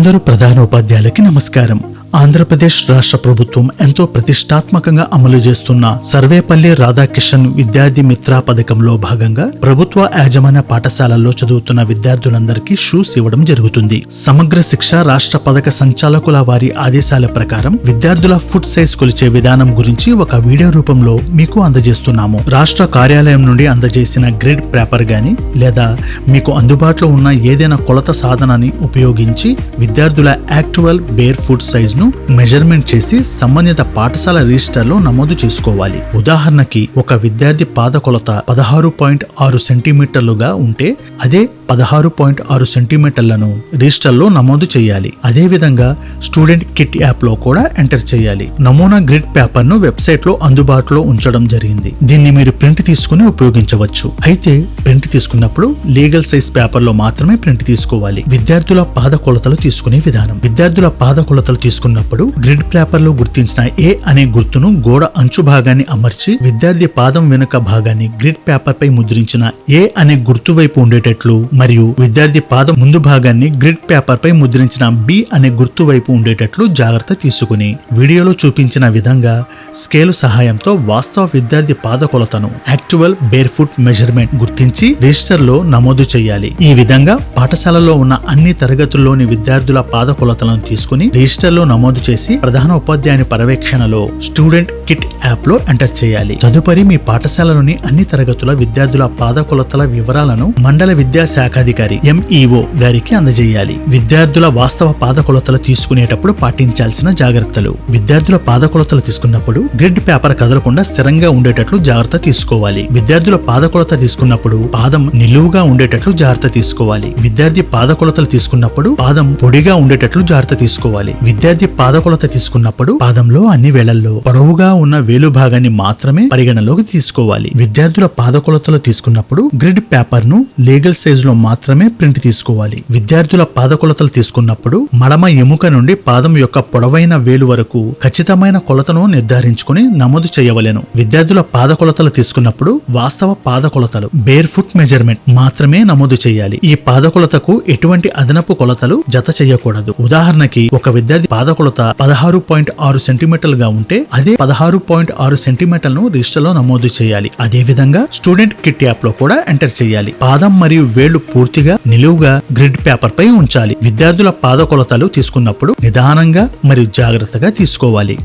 అందరూ ప్రధానోపాధ్యాయులకి నమస్కారం. ఆంధ్రప్రదేశ్ రాష్ట్ర ప్రభుత్వం ఎంతో ప్రతిష్టాత్మకంగా అమలు చేస్తున్న సర్వేపల్లి రాధాకిషన్ విద్యార్థి మిత్ర పథకంలో భాగంగా ప్రభుత్వ యాజమాన్య పాఠశాలల్లో చదువుతున్న విద్యార్థులందరికీ షూస్ ఇవ్వడం జరుగుతుంది. సమగ్ర శిక్ష రాష్ట్ర పథక సంచాలకుల వారి ఆదేశాల ప్రకారం విద్యార్థుల ఫుట్ సైజ్ కొలిచే విధానం గురించి ఒక వీడియో రూపంలో మీకు అందజేస్తున్నాము. రాష్ట్ర కార్యాలయం నుండి అందజేసిన గ్రిడ్ పేపర్ గాని లేదా మీకు అందుబాటులో ఉన్న ఏదైనా కొలత సాధనాన్ని ఉపయోగించి విద్యార్థుల యాక్చువల్ బేర్ ఫుట్ సైజ్ ను మెజర్మెంట్ చేసి సంబంధిత పాఠశాల రిజిస్టర్ లో నమోదు చేసుకోవాలి. ఉదాహరణకి ఒక విద్యార్థి పాద కొలత 16.6 సెంటీమీటర్లుగా ఉంటే అదే 16.6 సెంటీమీటర్లను రిజిస్టర్ లో నమోదు చేయాలి. అదే విధంగా స్టూడెంట్ కిట్ యాప్ లో కూడా ఎంటర్ చేయాలి. నమూనా గ్రిడ్ పేపర్ ను వెబ్సైట్ లో అందుబాటులో ఉంచడం జరిగింది. దీన్ని మీరు ప్రింట్ తీసుకుని ఉపయోగించవచ్చు. అయితే ప్రింట్ తీసుకున్నప్పుడు లీగల్ సైజ్ పేపర్ లో మాత్రమే ప్రింట్ తీసుకోవాలి. విద్యార్థుల పాద కొలతలు తీసుకునే విధానం. విద్యార్థుల పాద కొలతలు తీసుకున్నప్పుడు గ్రిడ్ పేపర్ లో గుర్తించిన ఏ అనే గుర్తును గోడ అంచు భాగాన్ని అమర్చి విద్యార్థి పాదం వెనుక భాగాన్ని గ్రిడ్ పేపర్ పై ముద్రించిన ఏ అనే గుర్తు వైపు ఉండేటట్లు మరియు విద్యార్థి పాదం ముందు భాగాన్ని గ్రిడ్ పేపర్ పై ముద్రించిన బి అనే గుర్తు వైపు ఉండేటట్లు జాగ్రత్త తీసుకుని వీడియోలో చూపించిన విధంగా స్కేలు సహాయంతో వాస్తవ విద్యార్థి పాద కొలతను యాక్చువల్ బేర్ ఫుట్ మెజర్మెంట్ గుర్తించి రిజిస్టర్ లో నమోదు చేయాలి. ఈ విధంగా పాఠశాలలో ఉన్న అన్ని తరగతుల్లోని విద్యార్థుల పాద కొలతలను తీసుకుని రిజిస్టర్ లో నమోదు చేసి ప్రధాన ఉపాధ్యాయుని పర్యవేక్షణలో స్టూడెంట్ కిట్ యాప్ లో ఎంటర్ చేయాలి. తదుపరి మీ పాఠశాలలోని అన్ని తరగతుల విద్యార్థుల పాద కొలతల వివరాలను మండల విద్యాశాఖాధికారి ఎంఈఓ గారికి అందజేయాలి. విద్యార్థుల వాస్తవ పాద కొలతలు తీసుకునేటప్పుడు పాటించాల్సిన జాగ్రత్తలు. విద్యార్థుల పాద కొలతలు తీసుకున్నప్పుడు గ్రిడ్ పేపర్ కదలకుండా స్థిరంగా ఉండేటట్లు జాగ్రత్త తీసుకోవాలి. విద్యార్థుల పాద కొలత తీసుకున్నప్పుడు పాదం నిలువుగా ఉండేటట్లు జాగ్రత్త తీసుకోవాలి. విద్యార్థి పాద కొలతలు తీసుకున్నప్పుడు పాదం పొడిగా ఉండేటట్లు జాగ్రత్త తీసుకోవాలి. విద్యార్థి పాద కొలత తీసుకున్నప్పుడు పాదంలో అన్ని వేళల్లో పొడవుగా ఉన్న వేలు భాగాన్ని మాత్రమే పరిగణలోకి తీసుకోవాలి. విద్యార్థుల పాద కొలతలు తీసుకున్నప్పుడు గ్రిడ్ పేపర్ ను లీగల్ సైజ్ లో మాత్రమే ప్రింట్ తీసుకోవాలి. విద్యార్థుల పాద కొలతలు తీసుకున్నప్పుడు మడమ ఎముక నుండి పాదం యొక్క పొడవైన వేలు వరకు ఖచ్చితమైన కొలతను నిర్ధారించుకుని నమోదు చేయవలెను. విద్యార్థుల పాద కొలతలు తీసుకున్నప్పుడు వాస్తవ పాద కొలతలు బేర్ ఫుట్ మెజర్మెంట్ మాత్రమే నమోదు చేయాలి. ఈ పాద కొలతకు ఎటువంటి అదనపు కొలతలు జత చేయకూడదు. ఉదాహరణకి ఒక విద్యార్థి పాద కొలత 16.6 సెంటీమీటర్లుగా ఉంటే అదే 16.6 సెంటీమీటర్లను రిజిస్టర్ లో నమోదు చేయాలి. అదే విధంగా స్టూడెంట్ కిట్ యాప్ లో కూడా ఎంటర్ చేయాలి. పాదం మరియు వేళ్లు పూర్తిగా నిలువుగా గ్రిడ్ పేపర్ పై ఉంచాలి. విద్యార్థుల పాద కొలతలు తీసుకున్నప్పుడు నిదానంగా మరియు జాగ్రత్తగా తీసుకోవాలి.